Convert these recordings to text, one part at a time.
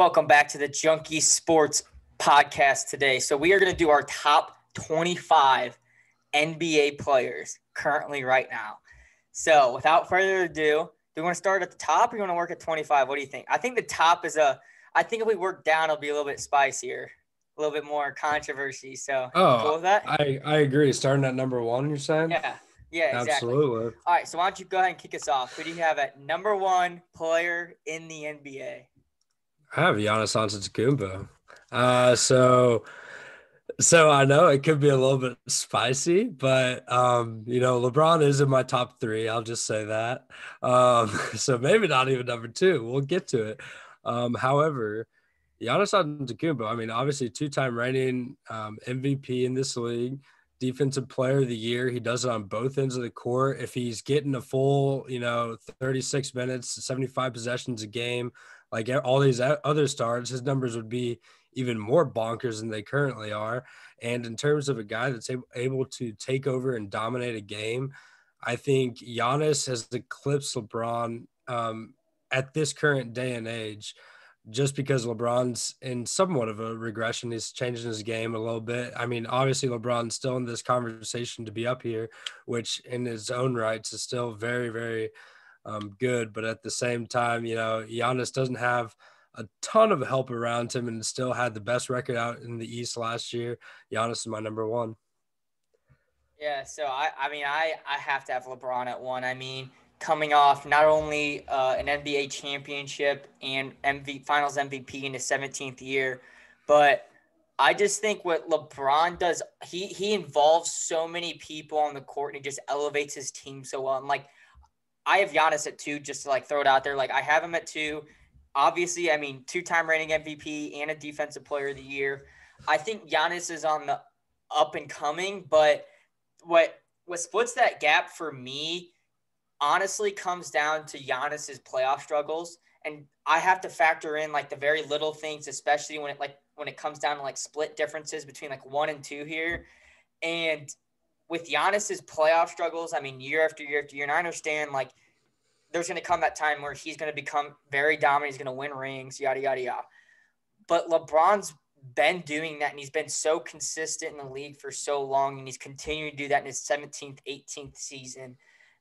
Welcome back to the Junkie Sports Podcast today. So we are going to do our top 25 NBA players currently right now. So without further ado, do you want to start at the top or you want to work at 25? What do you think? I think the top is I think if we work down, it'll be a little bit spicier, a little bit more controversy. So you cool Oh, with that? I agree. Starting at number one, you're saying? Yeah. Yeah, exactly. Absolutely. All right. So why don't you go ahead and kick us off? Who do you have at number one player in the NBA? I have Giannis Antetokounmpo. Uh, so so I know it could be a little bit spicy, but LeBron is in my top three. I'll just say that. So maybe not even number two. We'll get to it. However, Giannis Antetokounmpo, I mean, obviously two-time reigning MVP in this league, defensive player of the year. He does it on both ends of the court. If he's getting a full, 36 minutes, 75 possessions a game, like all these other stars, his numbers would be even more bonkers than they currently are. And in terms of a guy that's able to take over and dominate a game, I think Giannis has eclipsed LeBron at this current day and age, just because LeBron's in somewhat of a regression. He's changing his game a little bit. I mean, obviously LeBron's still in this conversation to be up here, which in his own rights is still very, very good. But at the same time, Giannis doesn't have a ton of help around him and still had the best record out in the East last year. Giannis is my number one. Yeah, so I have to have LeBron at one. I mean, coming off not only an NBA championship and Finals MVP in his 17th year, but I just think what LeBron does, he involves so many people on the court and he just elevates his team so well. And like, I have Giannis at two, just to like throw it out there. Like I have him at two. Obviously, I mean, two-time reigning MVP and a defensive player of the year. I think Giannis is on the up and coming, but what splits that gap for me honestly comes down to Giannis's playoff struggles, and I have to factor in like the very little things, especially when it comes down to like split differences between like 1 and 2 here. And with Giannis's playoff struggles, I mean, year after year after year, and I understand like there's going to come that time where he's going to become very dominant, he's going to win rings, yada yada yada. But LeBron's been doing that, and he's been so consistent in the league for so long, and he's continuing to do that in his 17th, 18th season.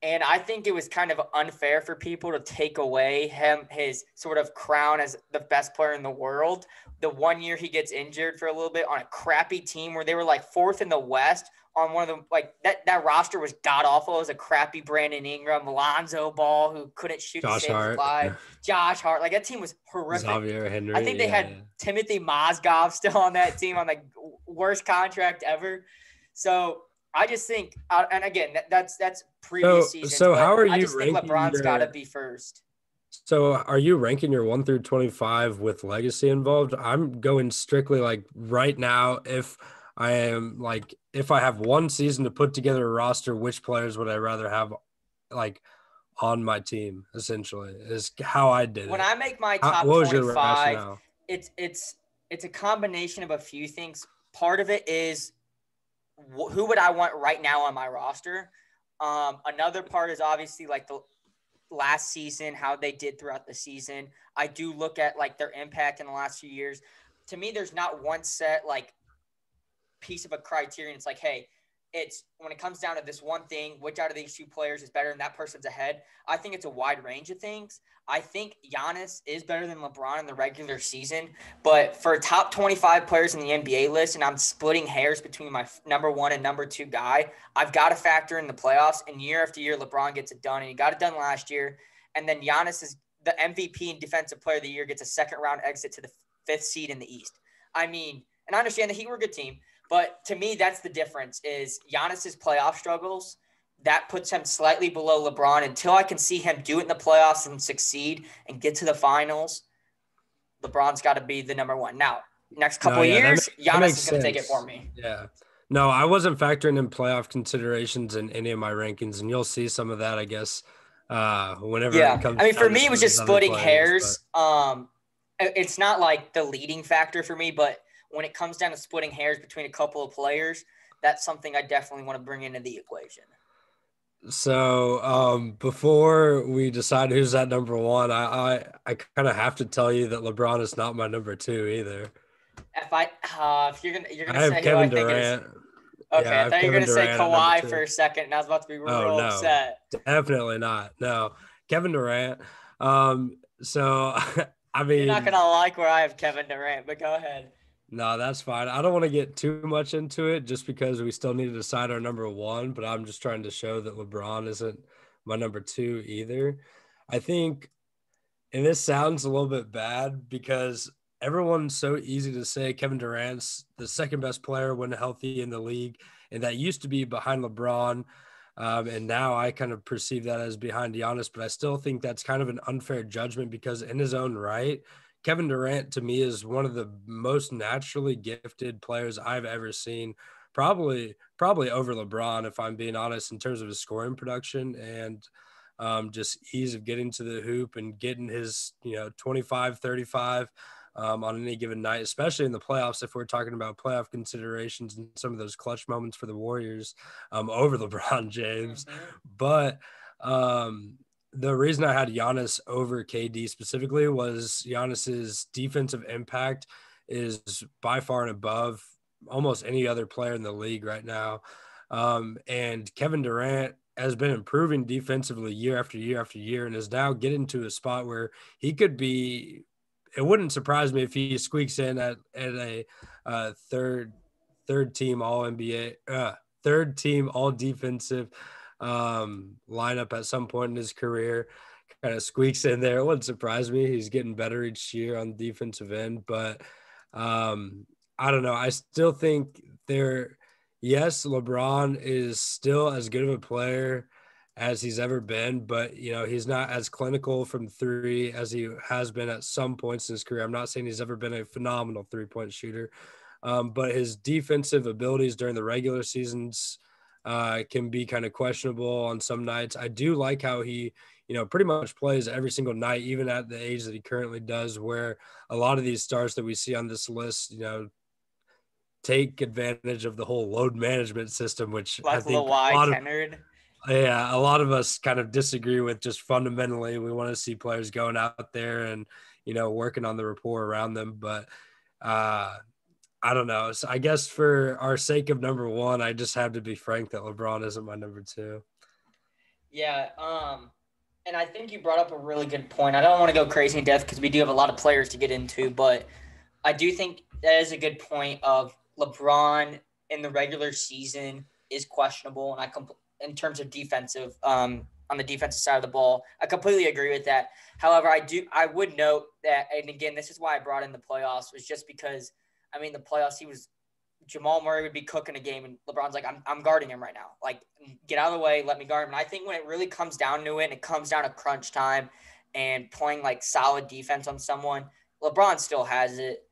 And I think it was kind of unfair for people to take away his sort of crown as the best player in the world. The 1 year he gets injured for a little bit on a crappy team where they were like fourth in the West on one of them. Like that roster was god awful. It was a crappy Brandon Ingram, Lonzo Ball, who couldn't shoot to Josh save his Hart, life. Josh Hart. Like that team was horrific. Xavier Henry. I think they had Timothy Mozgov still on that team on the worst contract ever. So I just think, and again, that's previous season. So how are you? I just think LeBron's got to be first. So are you ranking your 1 through 25 with legacy involved? I'm going strictly like right now. If I have one season to put together a roster, which players would I rather have like on my team? Essentially, is how I did it. When I make my top 25, it's a combination of a few things. Part of it is who would I want right now on my roster? Another part is obviously like the last season, how they did throughout the season. I do look at like their impact in the last few years. To me, there's not one set like piece of a criterion. It's like, hey, it's when it comes down to this one thing, which out of these two players is better and that person's ahead. I think it's a wide range of things. I think Giannis is better than LeBron in the regular season, but for top 25 players in the NBA list, and I'm splitting hairs between my number one and number two guy, I've got to factor in the playoffs, and year after year, LeBron gets it done, and he got it done last year, and then Giannis is the MVP and defensive player of the year, gets a second round exit to the 5th seed in the East. I mean, and I understand the Heat were a good team, but to me, that's the difference is Giannis's playoff struggles. That puts him slightly below LeBron until I can see him do it in the playoffs and succeed and get to the finals. LeBron's got to be the number one. Now, next couple of years, Giannis is going to take it for me. Yeah. No, I wasn't factoring in playoff considerations in any of my rankings, and you'll see some of that, I guess, whenever it comes. I mean, for me, it was just splitting hairs. It's not like the leading factor for me, but when it comes down to splitting hairs between a couple of players, that's something I definitely want to bring into the equation. Before we decide who's at number one, I kind of have to tell you that LeBron is not my number two either. If you're gonna I have say who I Kevin think it is, Durant. Yeah, okay. I I have thought you were Kevin gonna say Durant at number Kawhi two. for a second, and I was about to be Oh real no, upset. definitely not. No, Kevin Durant. So I You're not mean, gonna like where I have Kevin Durant, but go ahead. no, that's fine. I don't want to get too much into it just because we still need to decide our number one, but I'm just trying to show that LeBron isn't my number two either. I think, and this sounds a little bit bad because everyone's so easy to say Kevin Durant's the second best player when healthy in the league, and that used to be behind LeBron. And now I kind of perceive that as behind Giannis, but I still think that's kind of an unfair judgment because in his own right, Kevin Durant to me is one of the most naturally gifted players I've ever seen. Probably over LeBron, if I'm being honest, in terms of his scoring production and just ease of getting to the hoop and getting his 25 35 on any given night, especially in the playoffs if we're talking about playoff considerations and some of those clutch moments for the Warriors over LeBron James. Mm-hmm. But the reason I had Giannis over KD specifically was Giannis's defensive impact is by far and above almost any other player in the league right now. And Kevin Durant has been improving defensively year after year after year and is now getting to a spot where he could be. It wouldn't surprise me if he squeaks in at a third team All NBA, third team All Defensive lineup at some point in his career. Kind of squeaks in there. It wouldn't surprise me. He's getting better each year on the defensive end, but I don't know. I still think they're yes, LeBron is still as good of a player as he's ever been, but he's not as clinical from three as he has been at some points in his career. I'm not saying he's ever been a phenomenal 3-point shooter, but his defensive abilities during the regular seasons can be kind of questionable on some nights. I do like how he, pretty much plays every single night, even at the age that he currently does, where a lot of these stars that we see on this list, take advantage of the whole load management system, which I Like think Kawhi Leonard. a lot of us kind of disagree with. Just fundamentally, we want to see players going out there and working on the rapport around them. But I don't know. So I guess for our sake of number one, I just have to be frank that LeBron isn't my number two. Yeah. And I think you brought up a really good point. I don't want to go crazy in depth because we do have a lot of players to get into, but I do think that is a good point of LeBron in the regular season is questionable, and in terms of defensive, on the defensive side of the ball, I completely agree with that. However, I would note that, and again, this is why I brought in the playoffs, was just because, the playoffs, Jamal Murray would be cooking a game, and LeBron's like, I'm guarding him right now. Like, get out of the way, let me guard him. And I think when it really comes down to it, and it comes down to crunch time and playing like solid defense on someone, LeBron still has it.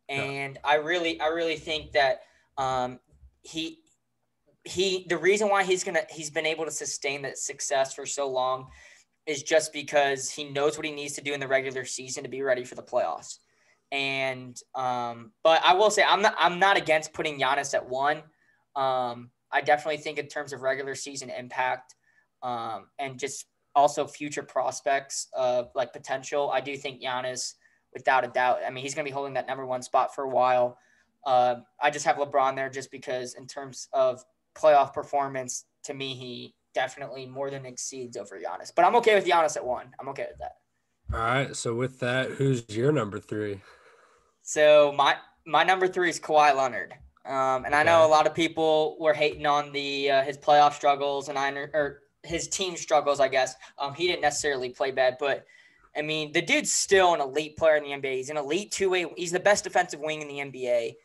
Yeah. And I really think that he the reason why he's been able to sustain that success for so long is just because he knows what he needs to do in the regular season to be ready for the playoffs. And but I will say I'm not against putting Giannis at one. I definitely think in terms of regular season impact and just also future prospects of like potential, I do think Giannis, without a doubt, he's going to be holding that number one spot for a while. I just have LeBron there just because in terms of playoff performance, to me, he definitely more than exceeds over Giannis. But I'm okay with Giannis at one. I'm okay with that. All right. So with that, who's your number three? So my number three is Kawhi Leonard. And I know a Okay. lot of people were hating on the his playoff struggles or his team struggles, I guess. He didn't necessarily play bad, but the dude's still an elite player in the NBA. He's an elite two-way. He's the best defensive wing in the NBA.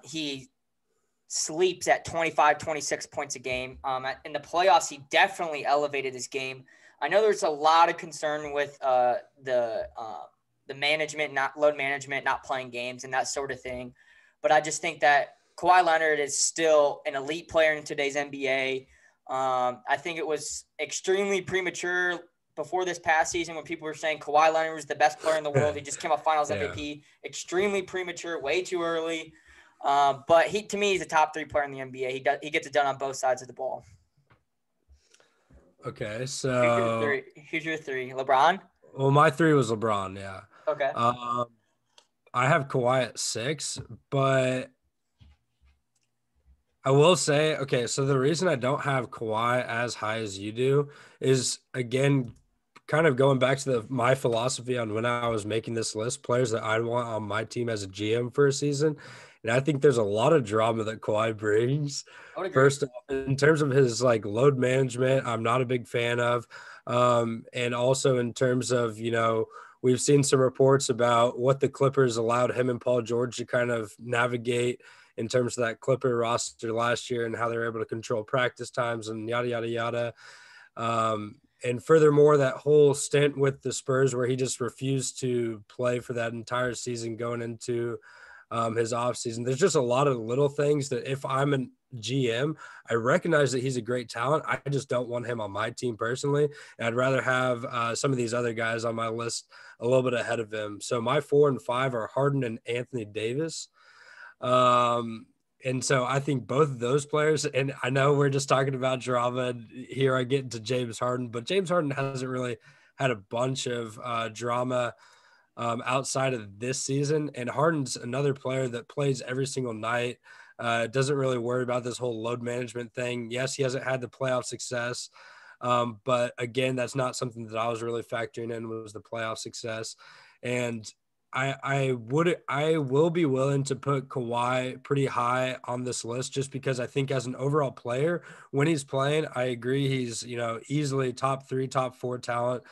He sleeps at 25, 26 points a game. In the playoffs, he definitely elevated his game. I know there's a lot of concern with the management, not load management, not playing games and that sort of thing. But I just think that Kawhi Leonard is still an elite player in today's NBA. I think it was extremely premature before this past season when people were saying Kawhi Leonard was the best player in the world. He just came off Finals Yeah. MVP. Extremely premature, way too early. But to me, he's a top three player in the NBA. He gets it done on both sides of the ball. Okay, Who's your so three? Who's your three? LeBron? well, my three was LeBron. Yeah, Okay. um, I have Kawhi at 6, but I will say, okay, so the reason I don't have Kawhi as high as you do is again kind of going back to my philosophy on when I was making this list, players that I want on my team as a GM for a season. And I think there's a lot of drama that Kawhi brings. I would agree. First, in terms of his like load management, I'm not a big fan of. And also in terms of, we've seen some reports about what the Clippers allowed him and Paul George to kind of navigate in terms of that Clipper roster last year and how they were able to control practice times and yada, yada, yada. And furthermore, that whole stint with the Spurs where he just refused to play for that entire season going into his offseason. There's just a lot of little things that if I'm a GM, I recognize that he's a great talent. I just don't want him on my team personally. And I'd rather have some of these other guys on my list a little bit ahead of him. So my 4 and 5 are Harden and Anthony Davis. And so I think both of those players, and I know we're just talking about drama, and here I get into James Harden, but James Harden hasn't really had a bunch of drama outside of this season. And Harden's another player that plays every single night, doesn't really worry about this whole load management thing. Yes, he hasn't had the playoff success. But again, that's not something that I was really factoring in was the playoff success. And I will be willing to put Kawhi pretty high on this list just because I think as an overall player, when he's playing, I agree he's, easily top 3, top 4 talent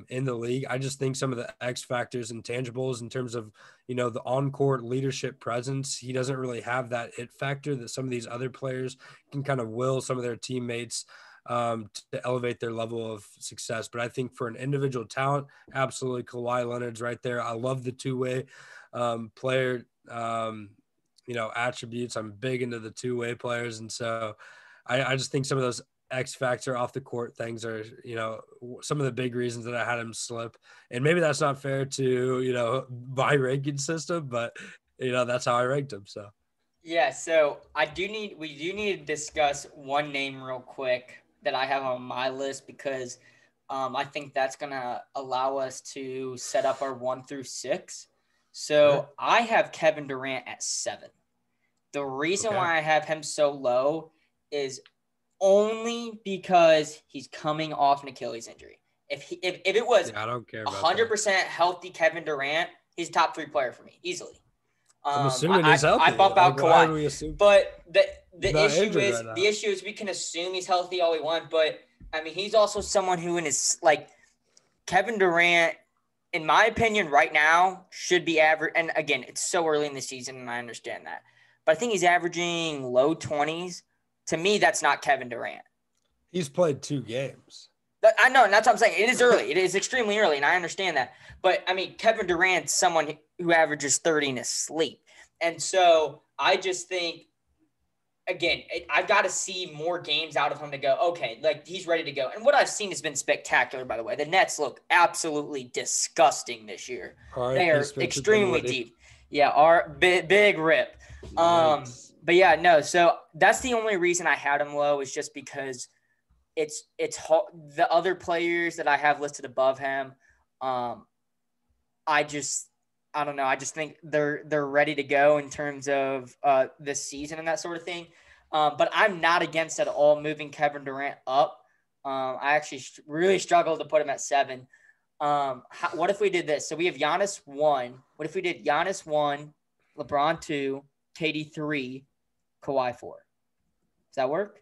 in the league. I just think some of the X factors and tangibles in terms of, the on-court leadership presence, he doesn't really have that it factor that some of these other players can kind of will some of their teammates to elevate their level of success. But I think for an individual talent, absolutely Kawhi Leonard's right there. I love the two-way player, attributes. I'm big into the two-way players. And so I just think some of those X factor off the court things are, some of the big reasons that I had him slip. And maybe that's not fair to, my ranking system, but, that's how I ranked him. So. Yeah, so we do need to discuss one name real quick that I have on my list because I think that's going to allow us to set up our 1 through 6. So I have Kevin Durant at 7. The reason why I have him so low is only because he's coming off an Achilles injury. If it was I don't care about 100% healthy Kevin Durant, he's a top 3 player for me easily. I'm assuming he's healthy. I bump out Kawhi, but the issue is we can assume he's healthy all we want, but I mean he's also someone who in his like Kevin Durant, in my opinion, right now should be average. And again, it's so early in the season, and I understand that, but I think he's averaging low 20s. To me, that's not Kevin Durant. He's played 2 games. I know, and that's what I'm saying. It is early. It is extremely early, and I understand that. But, I mean, Kevin Durant's someone who averages 30 in his sleep. And so I just think, again, I've got to see more games out of him to go, okay, like he's ready to go. And what I've seen has been spectacular, by the way. The Nets look absolutely disgusting this year. They are extremely deep. Yeah, big rip. But, yeah, no, so that's the only reason I had him low is just because – it's the other players that I have listed above him. I don't know. I just think they're ready to go in terms of this season and that sort of thing. But I'm not against at all moving Kevin Durant up. I actually really struggled to put him at 7. What if we did this? So we have Giannis 1. What if we did Giannis 1, LeBron 2, KD 3, Kawhi 4? Does that work?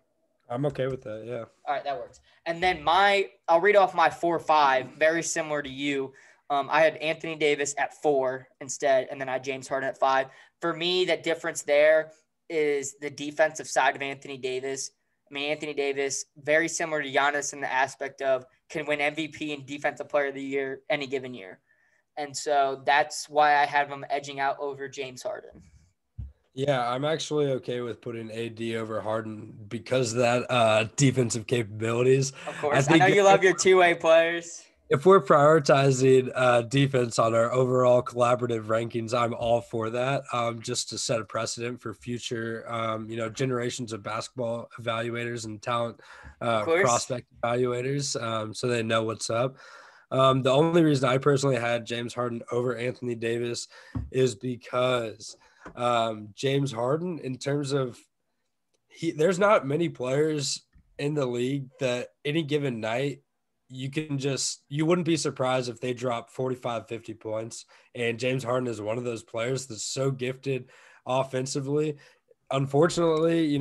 I'm okay with that, yeah. All right, that works. And then I'll read off my 4-5, very similar to you. I had Anthony Davis at 4 instead, and then I had James Harden at 5. For me, the difference there is the defensive side of Anthony Davis. I mean, Anthony Davis, very similar to Giannis in the aspect of can win MVP and Defensive Player of the Year any given year. And so that's why I have him edging out over James Harden. Yeah, I'm actually okay with putting AD over Harden because of that defensive capabilities. Of course. I know you love your two-way players. if we're prioritizing defense on our overall collaborative rankings, I'm all for that. Just to set a precedent for future, generations of basketball evaluators and talent Of course. prospect evaluators, so they know what's up. The only reason I personally had James Harden over Anthony Davis is because James Harden, in terms of there's not many players in the league that any given night you wouldn't be surprised if they drop 45, 50 points. And James Harden is one of those players that's so gifted offensively. Unfortunately,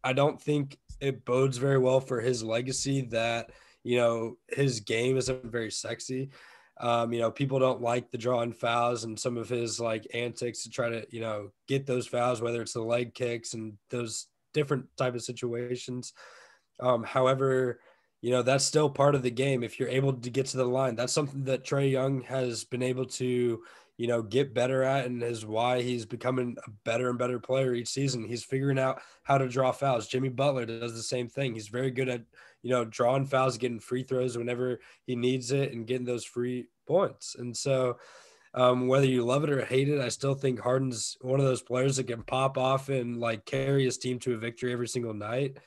I don't think it bodes very well for his legacy that, his game isn't very sexy. People don't like the drawing fouls and some of his like antics to try to, get those fouls, whether it's the leg kicks and those different type of situations. However, that's still part of the game. If you're able to get to the line, that's something that Trae Young has been able to, get better at, and is why he's becoming a better and better player each season. He's figuring out how to draw fouls. Jimmy Butler does the same thing. He's very good at, drawing fouls, getting free throws whenever he needs it, and getting those free points. And so, whether you love it or hate it, I still think Harden's one of those players that can pop off and like carry his team to a victory every single night,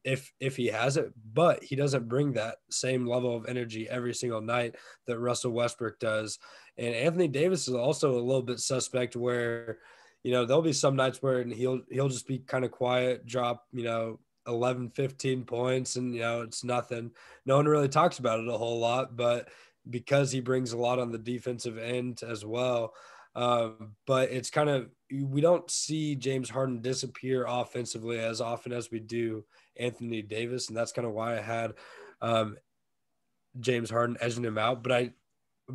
if he has it. But he doesn't bring that same level of energy every single night that Russell Westbrook does. And Anthony Davis is also a little bit suspect where, there'll be some nights where he'll just be kind of quiet, drop, 11, 15 points, and, it's nothing. No one really talks about it a whole lot, but because he brings a lot on the defensive end as well. But it's kind of, we don't see James Harden disappear offensively as often as we do Anthony Davis. And that's kind of why I had James Harden edging him out. But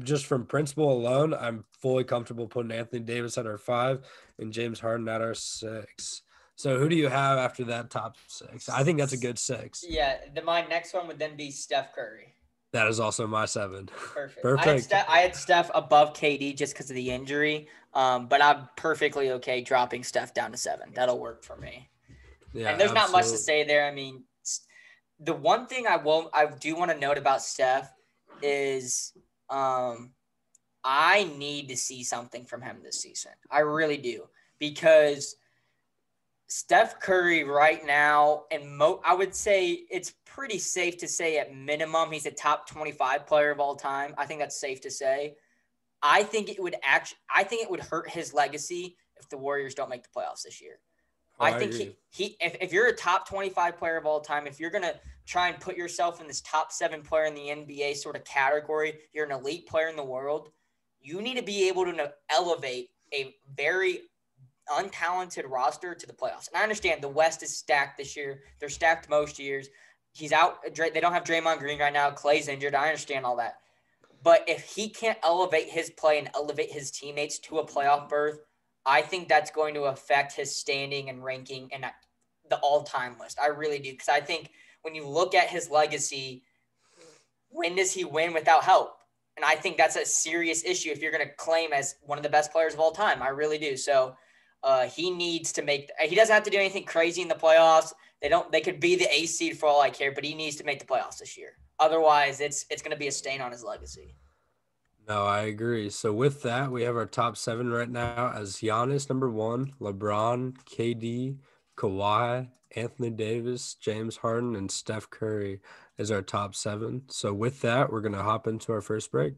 just from principle alone, I'm fully comfortable putting Anthony Davis at our 5 and James Harden at our 6. So who do you have after that top 6? I think that's a good 6. Yeah, my next one would then be Steph Curry. That is also my 7. Perfect. Perfect. I had Steph above KD just because of the injury, but I'm perfectly okay dropping Steph down to 7. That'll work for me. Yeah, And there's not much to absolutely. say there. I mean, the one thing I do want to note about Steph is I need to see something from him this season. I really do, because Steph Curry right now, and I would say it's pretty safe to say at minimum he's a top 25 player of all time. I think that's safe to say. I think it would hurt his legacy if the Warriors don't make the playoffs this year. Oh, I I think agree. if you're a top 25 player of all time, if you're going to try and put yourself in this top 7 player in the NBA sort of category, you're an elite player in the world, you need to be able to elevate a very untalented roster to the playoffs. And I understand the West is stacked this year. They're stacked most years. He's out. They don't have Draymond Green right now. Clay's injured. I understand all that. But if he can't elevate his play and elevate his teammates to a playoff berth, I think that's going to affect his standing and ranking and the all-time list. I really do, because I think when you look at his legacy, when does he win without help? And I think that's a serious issue if you're going to claim as one of the best players of all time. I really do. So he needs to make – he doesn't have to do anything crazy in the playoffs. They could be the ace seed for all I care, but he needs to make the playoffs this year. Otherwise, it's going to be a stain on his legacy. No, I agree. So with that, we have our top 7 right now as Giannis number 1, LeBron, KD, Kawhi, Anthony Davis, James Harden, and Steph Curry is our top 7. So with that, we're gonna hop into our first break.